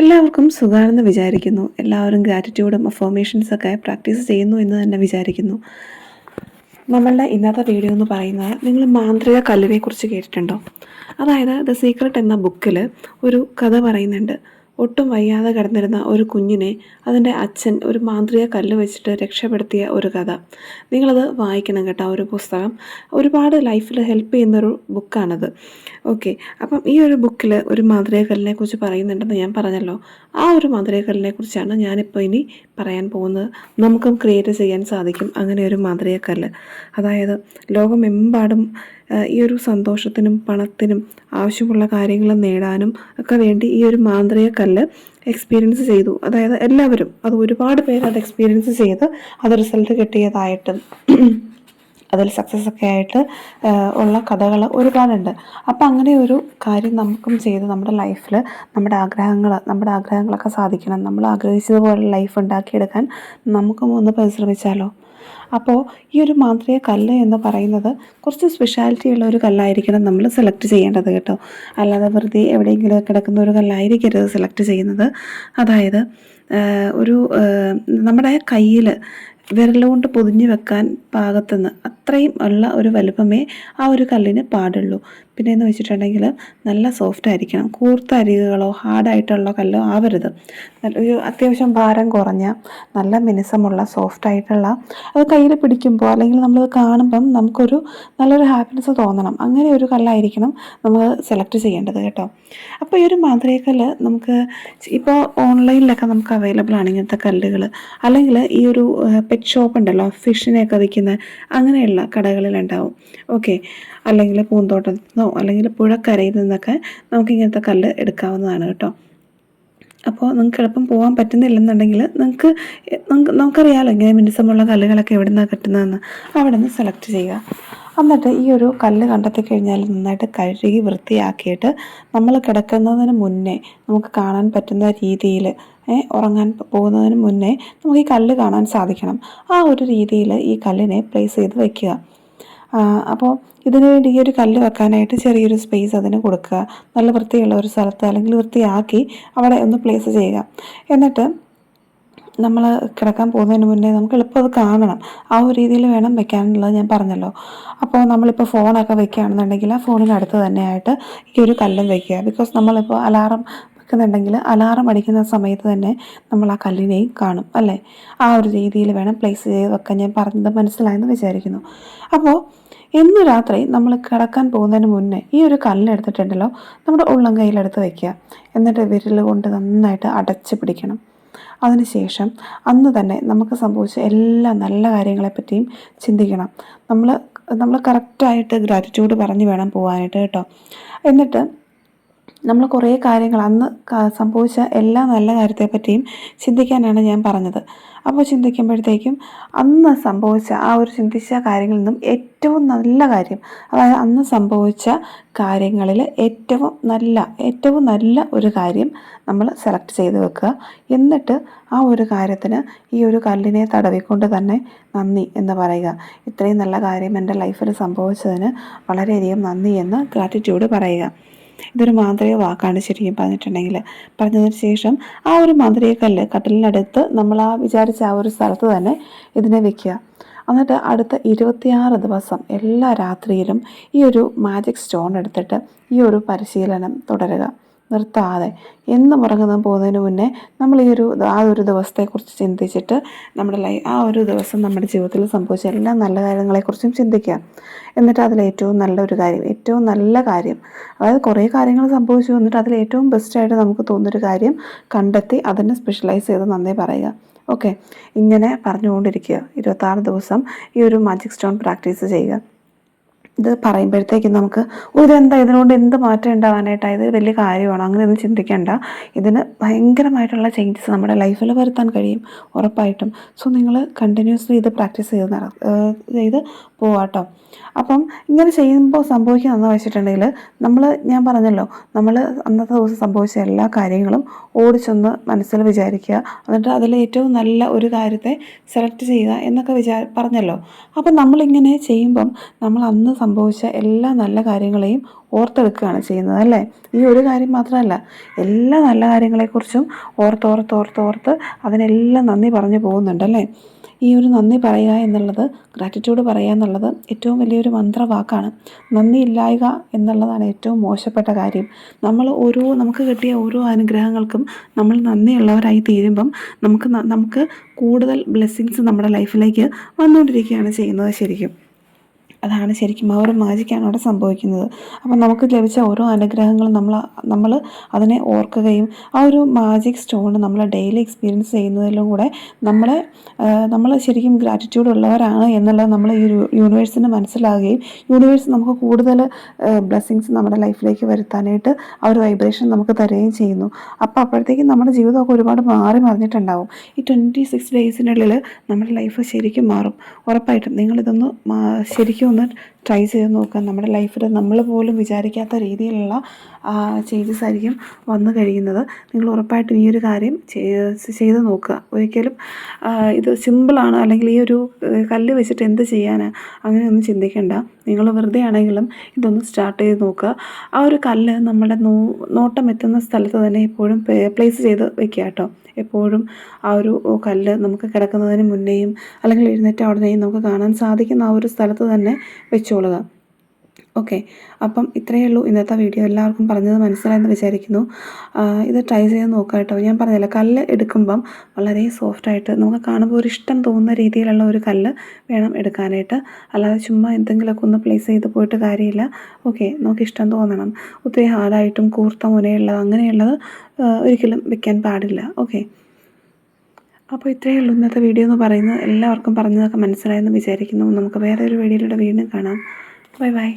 എല്ലാവർക്കും സുഖമാണെന്ന് വിചാരിക്കുന്നു. എല്ലാവരും ഗ്രാറ്റിറ്റ്യൂഡും അഫർമേഷൻസൊക്കെ പ്രാക്ടീസ് ചെയ്യുന്നു എന്ന് തന്നെ വിചാരിക്കുന്നു. നമ്മളുടെ ഇന്നത്തെ വീഡിയോ എന്ന് പറയുന്നത്, നിങ്ങൾ മാന്ത്രിക കല്ലിനെ കുറിച്ച് കേട്ടിട്ടുണ്ടോ? അതായത് ദ സീക്രട്ട് എന്ന ബുക്കിൽ ഒരു കഥ പറയുന്നുണ്ട്. ഒട്ടും വയ്യാതെ കിടന്നിരുന്ന ഒരു കുഞ്ഞിനെ അതിൻ്റെ അച്ഛൻ ഒരു മാന്ത്രിക കല്ല് വെച്ചിട്ട് രക്ഷപ്പെടുത്തിയ ഒരു കഥ. നിങ്ങളത് വായിക്കണം കേട്ടോ. ഒരു പുസ്തകം ഒരുപാട് ലൈഫിൽ ഹെൽപ്പ് ചെയ്യുന്നൊരു ബുക്കാണത്. ഓക്കെ, അപ്പം ഈ ഒരു ബുക്കിൽ ഒരു മാന്ത്രിക കല്ലിനെ കുറിച്ച് പറയുന്നുണ്ടെന്ന് ഞാൻ പറഞ്ഞല്ലോ. ആ ഒരു മാന്ത്രിക കല്ലിനെ കുറിച്ചാണ് ഞാനിപ്പോൾ ഇനി പറയാൻ പോകുന്നത്. നമുക്കും ക്രിയേറ്റ് ചെയ്യാൻ സാധിക്കും അങ്ങനെ ഒരു മാന്ത്രിക കല്ല്. അതായത് ലോകമെമ്പാടും ഈ ഒരു സന്തോഷത്തിനും പണത്തിനും ആവശ്യമുള്ള കാര്യങ്ങൾ നേടാനും ഒക്കെ വേണ്ടി ഈ ഒരു മാന്ത്രിക കല്ല് എക്സ്പീരിയൻസ് ചെയ്തു. അതായത് എല്ലാവരും അത് ഒരുപാട് പേര് അത് എക്സ്പീരിയൻസ് ചെയ്ത് അത് റിസൾട്ട് കിട്ടിയതായിട്ടും അതിൽ സക്സസ് ഒക്കെ ആയിട്ട് ഉള്ള കഥകൾ ഒരുപാടുണ്ട്. അപ്പം അങ്ങനെ ഒരു കാര്യം നമുക്കും ചെയ്ത് നമ്മുടെ ലൈഫിൽ നമ്മുടെ ആഗ്രഹങ്ങളൊക്കെ സാധിക്കണം. നമ്മൾ ആഗ്രഹിച്ചതുപോലെ ലൈഫ് ഉണ്ടാക്കിയെടുക്കാൻ നമുക്കും ഒന്ന് പരിശ്രമിച്ചാലോ. അപ്പോൾ ഈ ഒരു മാന്ത്രിക കല്ല് എന്ന് പറയുന്നത് കുറച്ച് സ്പെഷ്യാലിറ്റി ഉള്ള ഒരു കല്ലായിരിക്കണം നമ്മൾ സെലക്ട് ചെയ്യേണ്ടത് കേട്ടോ. അല്ലാതെ വെറുതെ എവിടെയെങ്കിലും കിടക്കുന്ന ഒരു കല്ലായിരിക്കരുത് സെലക്ട് ചെയ്യുന്നത്. അതായത് ഒരു നമ്മുടെ കയ്യിൽ വിരലുകൊണ്ട് പൊതിഞ്ഞ് വെക്കാൻ പാകത്തുനിന്ന് അത്രയും ഉള്ള ഒരു വലുപ്പമേ ആ ഒരു കല്ലിന് പാടുള്ളൂ. പിന്നെ എന്ന് വെച്ചിട്ടുണ്ടെങ്കിൽ നല്ല സോഫ്റ്റ് ആയിരിക്കണം. കൂർത്ത അരികുകളോ ഹാർഡായിട്ടുള്ള കല്ലോ ആവരുത്. ഒരു അത്യാവശ്യം ഭാരം കുറഞ്ഞ നല്ല മിനുസമുള്ള സോഫ്റ്റായിട്ടുള്ള അത് കയ്യിൽ പിടിക്കുമ്പോൾ അല്ലെങ്കിൽ നമ്മളത് കാണുമ്പം നമുക്കൊരു നല്ലൊരു ഹാപ്പിനെസ് തോന്നണം. അങ്ങനെ ഒരു കല്ലായിരിക്കണം നമ്മൾ സെലക്ട് ചെയ്യേണ്ടത് കേട്ടോ. അപ്പോൾ ഈ ഒരു മാന്ത്രിക കല്ല് നമുക്ക് ഇപ്പോൾ ഓൺലൈനിലൊക്കെ നമുക്ക് അവൈലബിൾ ആണ് ഇങ്ങനത്തെ കല്ലുകൾ. അല്ലെങ്കിൽ ഈ ഒരു പെറ്റ് ഷോപ്പ് ഉണ്ടല്ലോ, ഫിഷിനെയൊക്കെ വിൽക്കുന്ന അങ്ങനെയുള്ള കടകളിലുണ്ടാവും. ഓക്കെ, അല്ലെങ്കിൽ പൂന്തോട്ടത്തിൽ നിന്നോ അല്ലെങ്കിൽ പുഴക്കരയിൽ നിന്നൊക്കെ നമുക്ക് ഇങ്ങനത്തെ കല്ല് എടുക്കാവുന്നതാണ് കേട്ടോ. അപ്പോൾ നിങ്ങൾക്ക് എളുപ്പം പോകാൻ പറ്റുന്നില്ലെന്നുണ്ടെങ്കിൽ നമുക്കറിയാമല്ലോ ഇങ്ങനെ മിനുസമുള്ള കല്ലുകളൊക്കെ എവിടെ നിന്നാണ് കിട്ടുന്നതെന്ന്. അവിടെ നിന്ന് സെലക്ട് ചെയ്യുക. എന്നിട്ട് ഈ ഒരു കല്ല് കണ്ടെത്തി കഴിഞ്ഞാൽ നന്നായിട്ട് കഴുകി വൃത്തിയാക്കിയിട്ട് നമ്മൾ കിടക്കുന്നതിന് മുന്നേ നമുക്ക് കാണാൻ പറ്റുന്ന രീതിയിൽ ഉറങ്ങാൻ പോകുന്നതിന് മുന്നേ നമുക്ക് ഈ കല്ല് കാണാൻ സാധിക്കണം. ആ ഒരു രീതിയിൽ ഈ കല്ലിനെ പ്ലേസ് ചെയ്ത് വയ്ക്കുക. അപ്പോൾ ഇതിനു വേണ്ടി ഈ ഒരു കല്ല് വെക്കാനായിട്ട് ചെറിയൊരു സ്പേസ് അതിന് കൊടുക്കുക. നല്ല വൃത്തിയുള്ള ഒരു സ്ഥലത്ത് അല്ലെങ്കിൽ വൃത്തിയാക്കി അവിടെ ഒന്ന് പ്ലേസ് ചെയ്യുക. എന്നിട്ട് നമ്മൾ കിടക്കാൻ പോകുന്നതിന് മുന്നേ നമുക്ക് എളുപ്പം അത് കാണണം. ആ ഒരു രീതിയിൽ വേണം വെക്കാനുള്ളത് ഞാൻ പറഞ്ഞല്ലോ. അപ്പോൾ നമ്മളിപ്പോൾ ഫോണൊക്കെ വെക്കുകയാണെന്നുണ്ടെങ്കിൽ ആ ഫോണിനടുത്ത് തന്നെയായിട്ട് ഈ ഒരു കല്ലും വെക്കുക. ബിക്കോസ് നമ്മളിപ്പോൾ അലാറം വെക്കുന്നുണ്ടെങ്കിൽ അലാറം അടിക്കുന്ന സമയത്ത് തന്നെ നമ്മൾ ആ കല്ലിനെയും കാണും അല്ലേ. ആ ഒരു രീതിയിൽ വേണം പ്ലേസ് ചെയ്ത് വെക്കാൻ. ഞാൻ പറഞ്ഞത് മനസ്സിലായെന്ന് വിചാരിക്കുന്നു. അപ്പോൾ ഇന്ന് രാത്രി നമ്മൾ കിടക്കാൻ പോകുന്നതിന് മുന്നേ ഈ ഒരു കല്ലെടുത്തിട്ടുണ്ടല്ലോ നമ്മുടെ ഉള്ളം കയ്യിലെടുത്ത് വയ്ക്കുക. എന്നിട്ട് വിരൽ കൊണ്ട് നന്നായിട്ട് അടച്ച് പിടിക്കണം. അതിനുശേഷം അന്ന് തന്നെ നമുക്ക് സംഭവിച്ച എല്ലാ നല്ല കാര്യങ്ങളെപ്പറ്റിയും ചിന്തിക്കണം. നമ്മൾ കറക്റ്റായിട്ട് ഗ്രാറ്റിറ്റ്യൂഡ് പറഞ്ഞ് വേണം പോകാനായിട്ട് കേട്ടോ. എന്നിട്ട് നമ്മൾ കുറേ കാര്യങ്ങൾ അന്ന് സംഭവിച്ച എല്ലാ നല്ല കാര്യത്തെപ്പറ്റിയും ചിന്തിക്കാനാണ് ഞാൻ പറഞ്ഞത്. അപ്പോൾ ചിന്തിക്കുമ്പോഴത്തേക്കും അന്ന് സംഭവിച്ച ആ ഒരു ചിന്തിച്ച കാര്യങ്ങളിൽ നിന്നും ഏറ്റവും നല്ല കാര്യം, അതായത് അന്ന് സംഭവിച്ച കാര്യങ്ങളിൽ ഏറ്റവും നല്ല ഒരു കാര്യം നമ്മൾ സെലക്ട് ചെയ്ത് വെക്കുക. എന്നിട്ട് ആ ഒരു കാര്യത്തിന് ഈ ഒരു കല്ലിനെ തടവിക്കൊണ്ട് തന്നെ നന്ദി എന്ന് പറയുക. ഇത്രയും നല്ല കാര്യം എൻ്റെ ലൈഫിൽ സംഭവിച്ചതിന് വളരെയധികം നന്ദി എന്ന് ഗ്രാറ്റിറ്റ്യൂഡ് പറയുക. ഇതൊരു മാന്ത്രിക വാക്കാണ് ശരിക്കും പറഞ്ഞതിന് ശേഷം ആ ഒരു മാന്ത്രിക കല്ല് കട്ടിലിനടുത്ത് നമ്മൾ വിചാരിച്ച ആ ഒരു സ്ഥലത്ത് തന്നെ ഇതിനെ വെക്കുക. എന്നിട്ട് അടുത്ത 26 ദിവസം എല്ലാ രാത്രിയിലും ഈ ഒരു മാജിക് സ്റ്റോൺ എടുത്തിട്ട് ഈ ഒരു പരിശീലനം തുടരുക നിർത്താതെ. എന്നും ഉറങ്ങുന്ന പോകുന്നതിന് മുന്നേ നമ്മൾ ആ ഒരു ദിവസത്തെക്കുറിച്ച് ചിന്തിച്ചിട്ട് ആ ഒരു ദിവസം നമ്മുടെ ജീവിതത്തിൽ സംഭവിച്ച എല്ലാ നല്ല കാര്യങ്ങളെക്കുറിച്ചും ചിന്തിക്കുക. എന്നിട്ട് അതിൽ ഏറ്റവും നല്ല കാര്യം, അതായത് കുറേ കാര്യങ്ങൾ സംഭവിച്ചു വന്നിട്ട് അതിൽ ഏറ്റവും ബെസ്റ്റായിട്ട് നമുക്ക് തോന്നുന്നൊരു കാര്യം കണ്ടെത്തി അതിനെ സ്പെഷ്യലൈസ് ചെയ്ത് നന്ദി പറയുക. ഓക്കെ, ഇങ്ങനെ പറഞ്ഞുകൊണ്ടിരിക്കുക. 26 ദിവസം ഈ ഒരു മാജിക് സ്റ്റോൺ പ്രാക്ടീസ് ചെയ്യുക. ഇത് പറയുമ്പോഴത്തേക്കും നമുക്ക് ഇതിനുകൊണ്ട് എന്ത് മാറ്റം ഉണ്ടാവാനായിട്ടാണ്, ഇത് വലിയ കാര്യമാണോ, അങ്ങനെയൊന്നും ചിന്തിക്കേണ്ട. ഇതിന് ഭയങ്കരമായിട്ടുള്ള ചേഞ്ചസ് നമ്മുടെ ലൈഫിൽ വരുത്താൻ കഴിയും ഉറപ്പായിട്ടും. സോ നിങ്ങൾ കണ്ടിന്യൂസ്ലി ഇത് പ്രാക്ടീസ് ചെയ്ത് പോവാട്ടോ. അപ്പം ഇങ്ങനെ ചെയ്യുമ്പോൾ സംഭവിക്കുന്നതെന്ന് വെച്ചിട്ടുണ്ടെങ്കിൽ ഞാൻ പറഞ്ഞല്ലോ, നമ്മൾ അന്നത്തെ ദിവസം സംഭവിച്ച എല്ലാ കാര്യങ്ങളും ഓടിച്ചൊന്ന് മനസ്സിൽ വിചാരിക്കുക. എന്നിട്ട് അതിൽ ഏറ്റവും നല്ല ഒരു കാര്യത്തെ സെലക്ട് ചെയ്യുക എന്നൊക്കെ പറഞ്ഞല്ലോ. അപ്പം നമ്മളിങ്ങനെ ചെയ്യുമ്പം നമ്മൾ അന്ന് സംഭവിച്ച എല്ലാ നല്ല കാര്യങ്ങളെയും ഓർത്തെടുക്കുകയാണ് ചെയ്യുന്നത്, അല്ലേ? ഈ ഒരു കാര്യം മാത്രമല്ല, എല്ലാ നല്ല കാര്യങ്ങളെക്കുറിച്ചും ഓർത്ത് അതിനെല്ലാം നന്ദി പറഞ്ഞു പോകുന്നുണ്ടല്ലേ. ഈ ഒരു നന്ദി പറയുക എന്നുള്ളത്, ഗ്രാറ്റിറ്റ്യൂഡ് പറയുക എന്നുള്ളത് ഏറ്റവും വലിയൊരു മന്ത്രവാക്കാണ്. നന്ദി ഇല്ലായ്ക എന്നുള്ളതാണ് ഏറ്റവും മോശപ്പെട്ട കാര്യം. നമുക്ക് കിട്ടിയ ഓരോ അനുഗ്രഹങ്ങൾക്കും നമ്മൾ നന്ദിയുള്ളവരായി തീരുമ്പം നമുക്ക് കൂടുതൽ ബ്ലെസ്സിങ്സ് നമ്മുടെ ലൈഫിലേക്ക് വന്നുകൊണ്ടിരിക്കുകയാണ് ചെയ്യുന്നത്. അതാണ് ശരിക്കും ആ ഒരു മാജിക്കാണ് അവിടെ സംഭവിക്കുന്നത്. അപ്പം നമുക്ക് ലഭിച്ച ഓരോ അനുഗ്രഹങ്ങളും നമ്മൾ അതിനെ ഓർക്കുകയും ആ ഒരു മാജിക് സ്റ്റോൺ നമ്മൾ ഡെയിലി എക്സ്പീരിയൻസ് ചെയ്യുന്നതിലും കൂടെ നമ്മൾ ശരിക്കും ഗ്രാറ്റിറ്റ്യൂഡ് ഉള്ളവരാണ് എന്നുള്ളത് നമ്മൾ ഈ യൂണിവേഴ്സിന് മനസ്സിലാകുകയും യൂണിവേഴ്സ് നമുക്ക് കൂടുതൽ ബ്ലെസ്സിങ്സ് നമ്മുടെ ലൈഫിലേക്ക് വരുത്താനായിട്ട് ആ ഒരു വൈബ്രേഷൻ നമുക്ക് തരുകയും ചെയ്യുന്നു. അപ്പോൾ അപ്പോഴത്തേക്കും നമ്മുടെ ജീവിതമൊക്കെ ഒരുപാട് മറിഞ്ഞിട്ടുണ്ടാവും. ഈ 26 ഡേയ്സിനുള്ളിൽ നമ്മുടെ ലൈഫ് ശരിക്കും മാറും. ഉറപ്പായിട്ടും നിങ്ങളിതൊന്ന് ശരിക്കും ഒന്ന് ട്രൈ ചെയ്ത് നോക്കുക. നമ്മുടെ ലൈഫിൽ നമ്മൾ പോലും വിചാരിക്കാത്ത രീതിയിലുള്ള ചേഞ്ചസ് ആയിരിക്കും വന്നു കഴിയുന്നത്. നിങ്ങൾ ഉറപ്പായിട്ടും ഈ ഒരു കാര്യം ചെയ്ത് നോക്കുക. ഒരിക്കലും ഇത് സിമ്പിളാണ്, അല്ലെങ്കിൽ ഈ ഒരു കല്ല് വെച്ചിട്ട് എന്ത് ചെയ്യാനാണ്, അങ്ങനെയൊന്നും ചിന്തിക്കേണ്ട. നിങ്ങൾ വെറുതെ ആണെങ്കിലും ഇതൊന്ന് സ്റ്റാർട്ട് ചെയ്ത് നോക്കുക. ആ ഒരു കല്ല് നമ്മുടെ നോട്ടം എത്തുന്ന സ്ഥലത്ത് തന്നെ എപ്പോഴും പ്ലേസ് ചെയ്ത് വെക്കുക കേട്ടോ. എപ്പോഴും ആ ഒരു കല്ല് നമുക്ക് കിടക്കുന്നതിന് മുന്നേയും അല്ലെങ്കിൽ എഴുന്നേറ്റ ഉടനെയും നമുക്ക് കാണാൻ സാധിക്കുന്ന ആ ഒരു സ്ഥലത്ത് തന്നെ വെച്ചോളുക. ഓക്കെ, അപ്പം ഇത്രയേ ഉള്ളൂ ഇന്നത്തെ വീഡിയോ. എല്ലാവർക്കും പറഞ്ഞത് മനസ്സിലായെന്ന് വിചാരിക്കുന്നു. ഇത് ട്രൈ ചെയ്ത് നോക്കുക കേട്ടോ. ഞാൻ പറഞ്ഞില്ല, കല്ല് എടുക്കുമ്പം വളരെ സോഫ്റ്റായിട്ട് നമുക്ക് കാണുമ്പോൾ ഒരു ഇഷ്ടം തോന്നുന്ന രീതിയിലുള്ള ഒരു കല്ല് വേണം എടുക്കാനായിട്ട്. അല്ലാതെ ചുമ്മാ എന്തെങ്കിലുമൊക്കെ ഒന്ന് പ്ലേസ് ചെയ്ത് പോയിട്ട് കാര്യമില്ല. ഓക്കെ, നമുക്ക് ഇഷ്ടം തോന്നണം. ഒത്തിരി ഹാർഡായിട്ടും കൂർത്ത മുനയുള്ളത് അങ്ങനെയുള്ളത് ഒരിക്കലും വെക്കാൻ പാടില്ല. ഓക്കെ, അപ്പോൾ ഇത്രയേ ഉള്ളൂ ഇന്നത്തെ വീഡിയോ എന്ന് പറയുന്നത്. എല്ലാവർക്കും പറഞ്ഞതൊക്കെ മനസ്സിലായെന്ന് വിചാരിക്കുന്നു. നമുക്ക് വേറെ ഒരു വീഡിയോയിലൂടെ വീണ്ടും കാണാം. Bye bye.